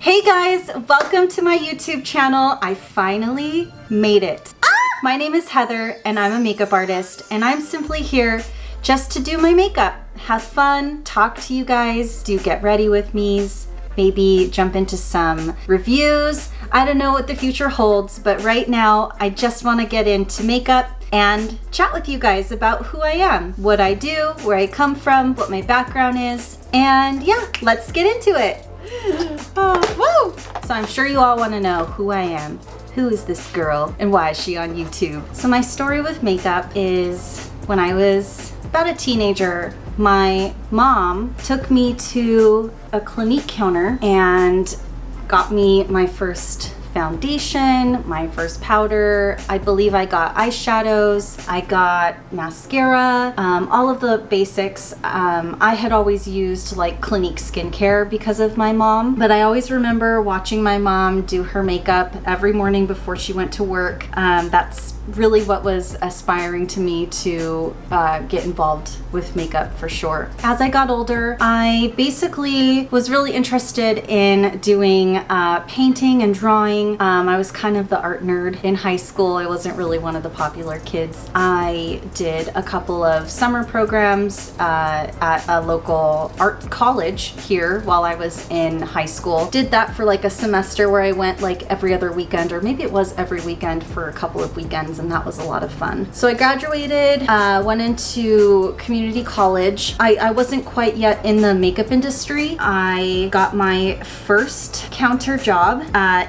Hey guys, welcome to my YouTube channel. I finally made it. My name is Heather and I'm a makeup artist, and I'm simply here just to do my makeup, have fun, talk to you guys, do get ready with me's, maybe jump into some reviews. I don't know what the future holds, but right now I just want to get into makeup and chat with you guys about who I am, what I do, where I come from, what my background is, and yeah, let's get into it. Woo! So I'm sure you all want to know who I am. Who is this girl and why is she on YouTube? So my story with makeup is when I was about a teenager, my mom took me to a Clinique counter and got me my first foundation, my first powder. I believe I got eyeshadows, I got mascara, all of the basics. I had always used like Clinique skincare because of my mom, but I always remember watching my mom do her makeup every morning before she went to work. That's really what was aspiring to me to get involved with makeup for sure. As I got older, I basically was really interested in doing painting and drawing. I was kind of the art nerd in high school. I wasn't really one of the popular kids. I did a couple of summer programs at a local art college here while I was in high school. Did that for like a semester where I went like every other weekend, or maybe it was every weekend for a couple of weekends, and that was a lot of fun. So I graduated, went into community college. I wasn't quite yet in the makeup industry. I got my first counter job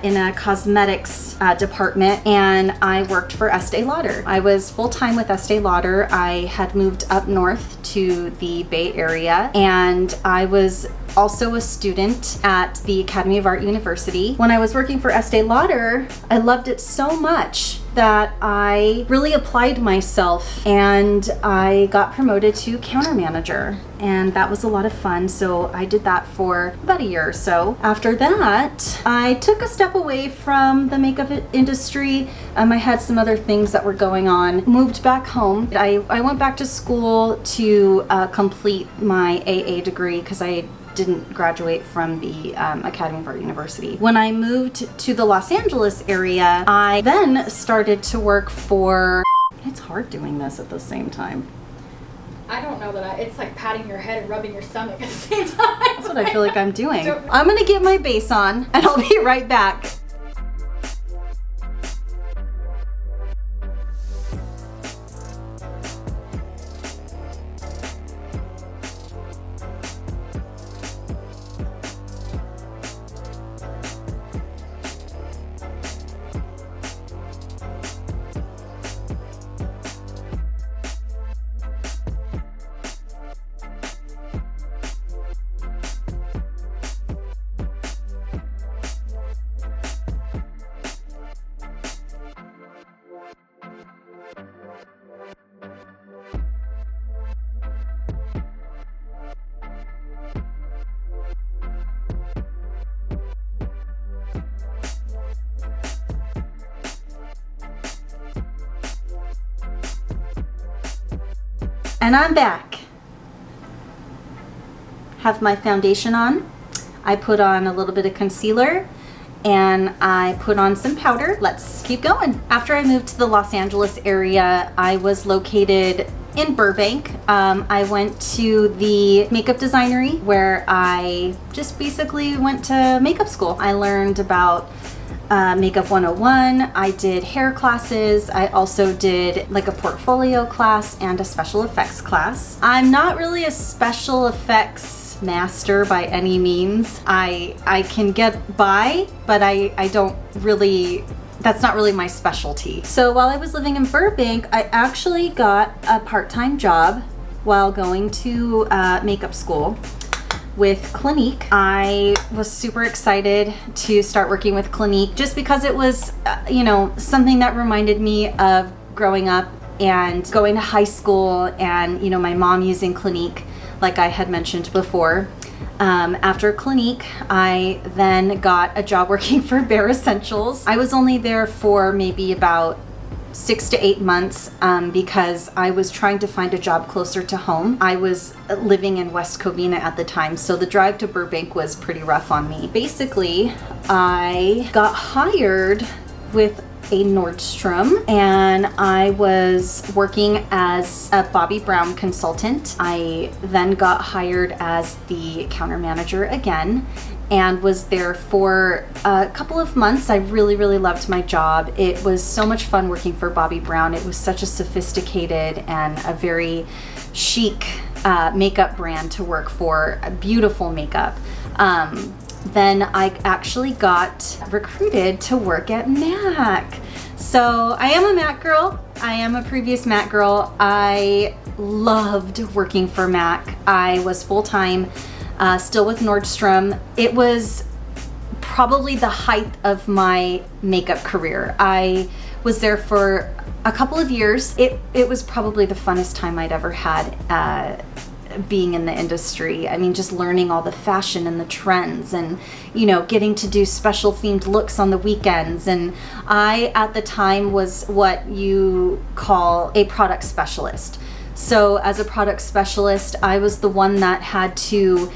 in a cosmetics department, and I worked for Estee Lauder. I was full-time with Estee Lauder. I had moved up north to the Bay Area, and I was also a student at the Academy of Art University. When I was working for Estee Lauder, I loved it so much that I really applied myself and I got promoted to counter manager, and that was a lot of fun. So I did that for about a year or so. After that, I took a step away from the makeup industry. I had some other things that were going on. Moved back home. I went back to school to complete my AA degree because I didn't graduate from the Academy of Art University. When I moved to the Los Angeles area, I then started to work for... It's hard doing this at the same time. I don't know that it's like patting your head and rubbing your stomach at the same time. That's what I feel like I'm doing. I'm gonna get my base on and I'll be right back. And I'm back. Have my foundation on. I put on a little bit of concealer and I put on some powder. Let's keep going. After I moved to the Los Angeles area, I was located in Burbank. I went to the makeup designery where I just basically went to makeup school. I learned about Makeup 101. I did hair classes. I also did like a portfolio class and a special effects class. I'm not really a special effects master by any means. I can get by, but I don't really, that's not really my specialty. So while I was living in Burbank, I actually got a part-time job while going to makeup school with Clinique. I was super excited to start working with Clinique just because it was, you know, something that reminded me of growing up and going to high school and, you know, my mom using Clinique, like I had mentioned before. After Clinique, I then got a job working for Bare Essentials. I was only there for maybe about 6 to 8 months because I was trying to find a job closer to home. I was living in West Covina at the time, so the drive to Burbank was pretty rough on me. Basically, I got hired with a Nordstrom, and I was working as a Bobbi Brown consultant. I then got hired as the counter manager again and was there for a couple of months. I really, really loved my job. It was so much fun working for Bobbi Brown. It was such a sophisticated and a very chic makeup brand to work for, beautiful makeup. Then I actually got recruited to work at MAC. So I am a MAC girl. I am a previous MAC girl. I loved working for MAC. I was full-time, still with Nordstrom. It was probably the height of my makeup career. I was there for a couple of years. It was probably the funnest time I'd ever had being in the industry. I mean, just learning all the fashion and the trends and, you know, getting to do special themed looks on the weekends. And I, at the time, was what you call a product specialist. So as a product specialist, I was the one that had to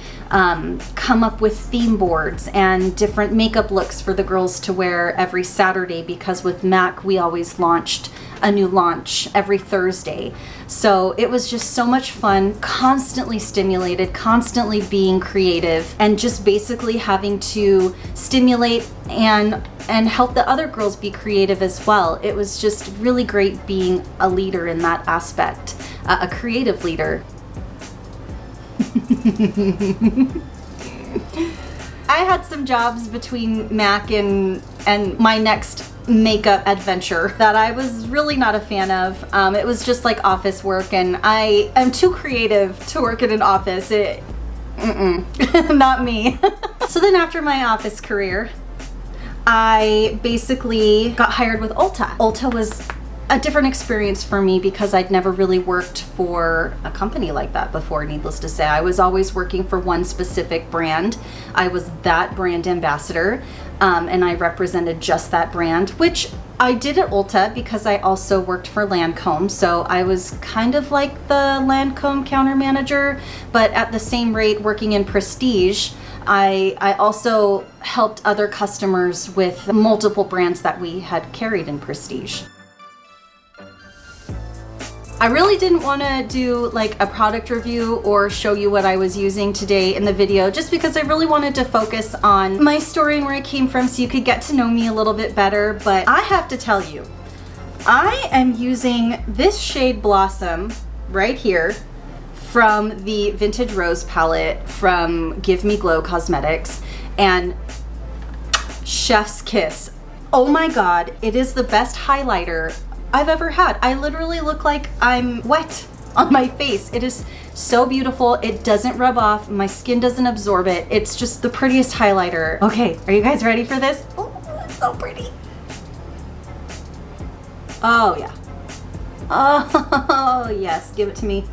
come up with theme boards and different makeup looks for the girls to wear every Saturday, because with MAC, we always launched a new launch every Thursday. So it was just so much fun, constantly stimulated, constantly being creative, and just basically having to stimulate and help the other girls be creative as well. It was just really great being a leader in that aspect, a creative leader. I had some jobs between MAC and my next makeup adventure that I was really not a fan of. It was just like office work, and I am too creative to work in an office. Not me. So then after my office career, I basically got hired with Ulta. Ulta was a different experience for me because I'd never really worked for a company like that before, needless to say. I was always working for one specific brand. I was that brand ambassador, and I represented just that brand, which I did at Ulta because I also worked for Lancome. So I was kind of like the Lancome counter manager, but at the same rate working in Prestige. I also helped other customers with multiple brands that we had carried in Prestige. I really didn't want to do like a product review or show you what I was using today in the video, just because I really wanted to focus on my story and where I came from so you could get to know me a little bit better. But I have to tell you, I am using this shade Blossom right here from the Vintage Rose palette from Give Me Glow Cosmetics, and Chef's Kiss. Oh my God, it is the best highlighter I've ever had. I literally look like I'm wet on my face. It is so beautiful. It doesn't rub off. My skin doesn't absorb it. It's just the prettiest highlighter. Okay, are you guys ready for this? Oh, it's so pretty. Oh yeah. Oh yes, give it to me.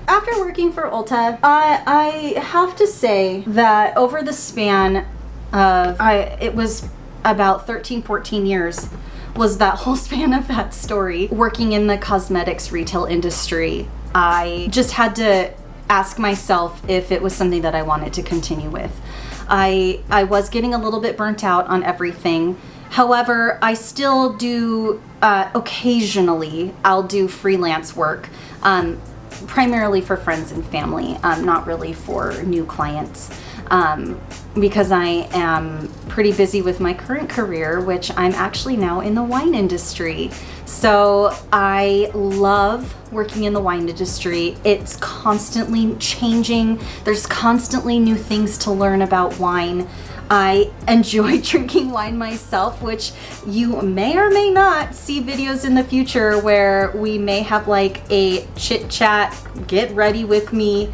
After working for Ulta, I have to say that over the span of, it was about 13, 14 years, was that whole span of that story. Working in the cosmetics retail industry, I just had to ask myself if it was something that I wanted to continue with. I was getting a little bit burnt out on everything. However, I still do, occasionally, I'll do freelance work. Primarily for friends and family, not really for new clients, because I am pretty busy with my current career, which I'm actually now in the wine industry. So I love working in the wine industry. It's constantly changing. There's constantly new things to learn about wine. I enjoy drinking wine myself, which you may or may not see videos in the future where we may have like a chit chat, get ready with me,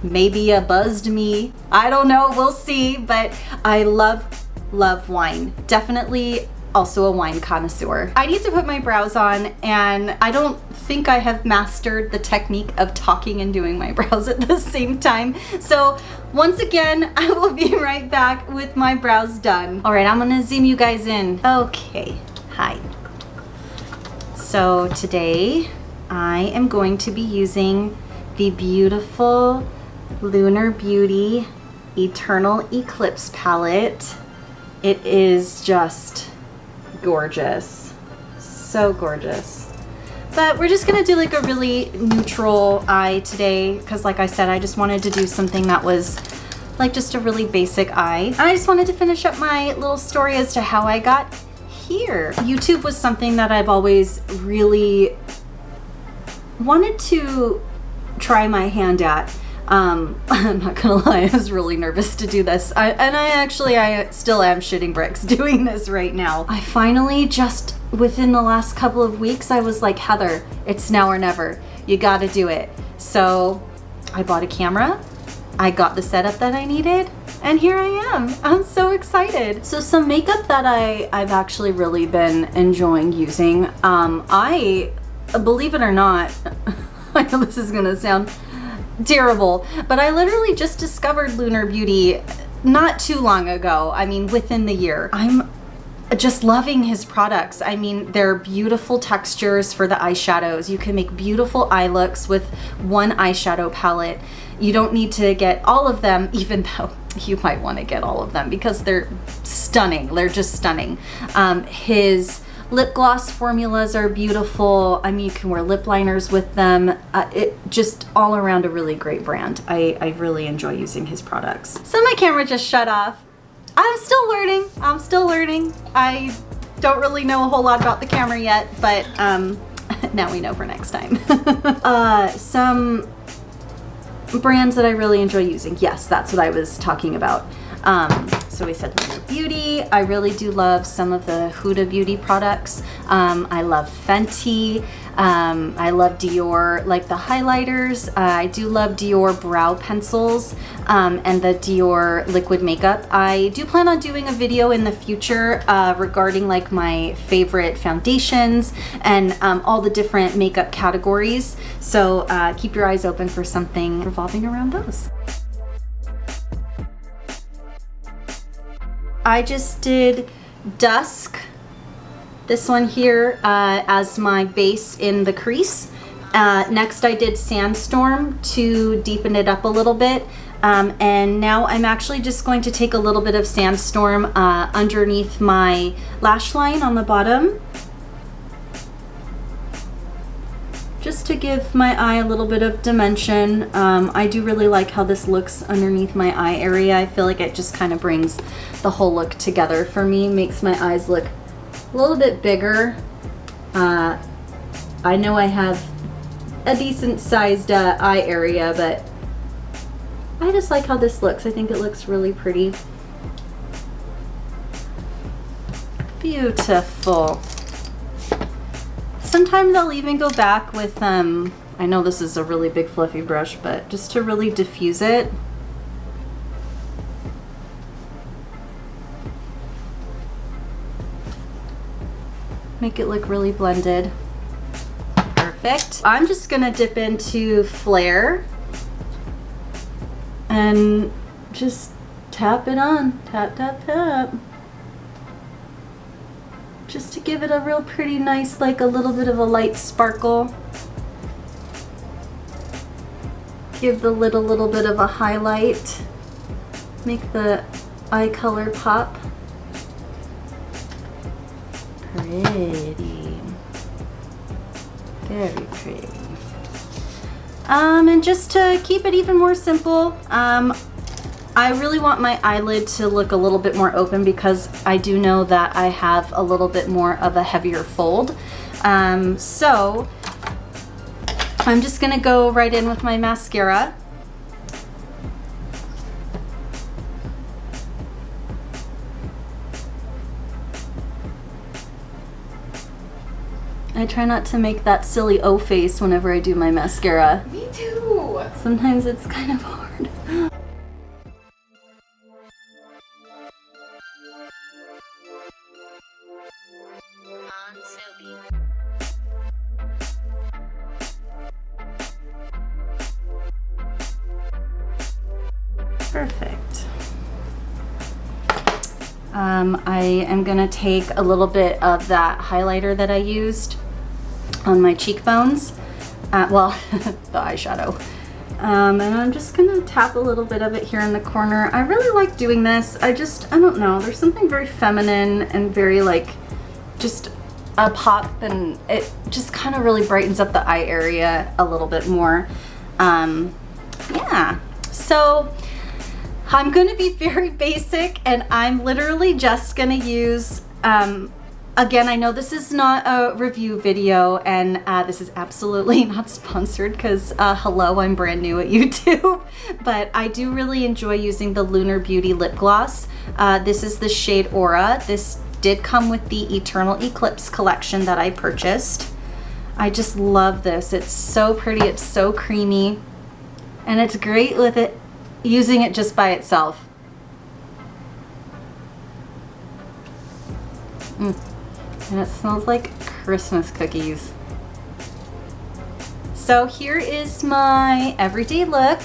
maybe a buzzed me. I don't know, we'll see, but I love wine. Definitely also a wine connoisseur. I need to put my brows on, and I don't think I have mastered the technique of talking and doing my brows at the same time. So once again, I will be right back with my brows done. All right, I'm gonna zoom you guys in. Okay, hi. So today I am going to be using the beautiful Lunar Beauty Eternal Eclipse palette. It is just gorgeous, so gorgeous. But we're just gonna do like a really neutral eye today because, like I said, I just wanted to do something that was like just a really basic eye. And I just wanted to finish up my little story as to how I got here. YouTube was something that I've always really wanted to try my hand at. I'm not gonna lie, I was really nervous to do this. I still am shitting bricks doing this right now. I finally, just within the last couple of weeks, I was like, Heather, it's now or never. You gotta do it. So I bought a camera, I got the setup that I needed, and here I am. I'm so excited. So some makeup that I've actually really been enjoying using. I, believe it or not, I know this is gonna sound terrible, but I literally just discovered Lunar Beauty not too long ago. I mean, within the year. I'm just loving his products. I mean, they're beautiful textures for the eyeshadows. You can make beautiful eye looks with one eyeshadow palette. You don't need to get all of them, even though you might want to get all of them because they're stunning. They're just stunning. His lip gloss formulas are beautiful. I mean, you can wear lip liners with them. It just all around a really great brand. I really enjoy using his products. So my camera just shut off. I'm still learning. I don't really know a whole lot about the camera yet, but now we know for next time. Some brands that I really enjoy using. Yes, that's what I was talking about. So we said Lunar Beauty. I really do love some of the Huda Beauty products. I love Fenty. I love Dior, like the highlighters. I do love Dior brow pencils and the Dior liquid makeup. I do plan on doing a video in the future regarding like my favorite foundations and all the different makeup categories. So keep your eyes open for something revolving around those. I just did Dusk, this one here, as my base in the crease. Next I did Sandstorm to deepen it up a little bit. And now I'm actually just going to take a little bit of Sandstorm underneath my lash line on the bottom, just to give my eye a little bit of dimension. I do really like how this looks underneath my eye area. I feel like it just kind of brings the whole look together for me, makes my eyes look a little bit bigger. I know I have a decent sized eye area, but I just like how this looks. I think it looks really pretty. Beautiful. Sometimes I'll even go back with, I know this is a really big fluffy brush, but just to really diffuse it. Make it look really blended. Perfect. I'm just gonna dip into Flare and just tap it on. Tap, tap, tap. Just to give it a real pretty nice, like a little bit of a light sparkle. Give the lid a little bit of a highlight. Make the eye color pop. Pretty. Very pretty. And just to keep it even more simple, I really want my eyelid to look a little bit more open because I do know that I have a little bit more of a heavier fold. So I'm just gonna go right in with my mascara. I try not to make that silly O face whenever I do my mascara. Me too. Sometimes it's kind of hard. Perfect. I am gonna take a little bit of that highlighter that I used on my cheekbones, well, the eyeshadow. And I'm just gonna tap a little bit of it here in the corner. I really like doing this. I don't know, there's something very feminine and very like, just a pop, and it just kind of really brightens up the eye area a little bit more. Yeah, so I'm gonna be very basic, and I'm literally just gonna use, again, I know this is not a review video, and this is absolutely not sponsored because, hello, I'm brand new at YouTube, but I do really enjoy using the Lunar Beauty lip gloss. This is the shade Aura. This did come with the Eternal Eclipse collection that I purchased. I just love this. It's so pretty, it's so creamy, and it's great with it, using it just by itself. And it smells like Christmas cookies. So here is my everyday look.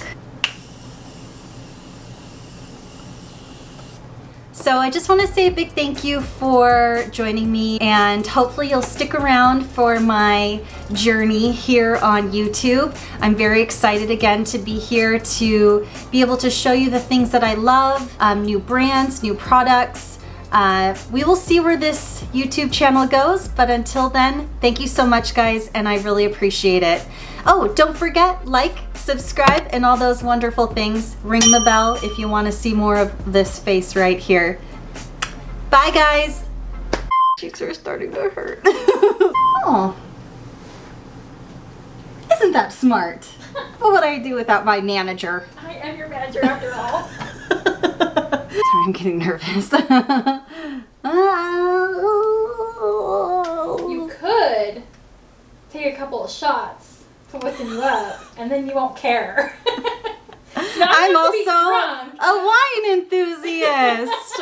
So I just want to say a big thank you for joining me, and hopefully you'll stick around for my journey here on YouTube. I'm very excited again to be here to be able to show you the things that I love, new brands, new products. We will see where this YouTube channel goes, but until then, thank you so much, guys, and I really appreciate it. Oh, don't forget, like, subscribe, and all those wonderful things. Ring the bell if you want to see more of this face right here. Bye, guys. Cheeks are starting to hurt. Oh, isn't that smart? What would I do without my manager? I am your manager after all. Sorry, I'm getting nervous. You could take a couple of shots to listen you up, and then you won't care. I'm also a wine enthusiast.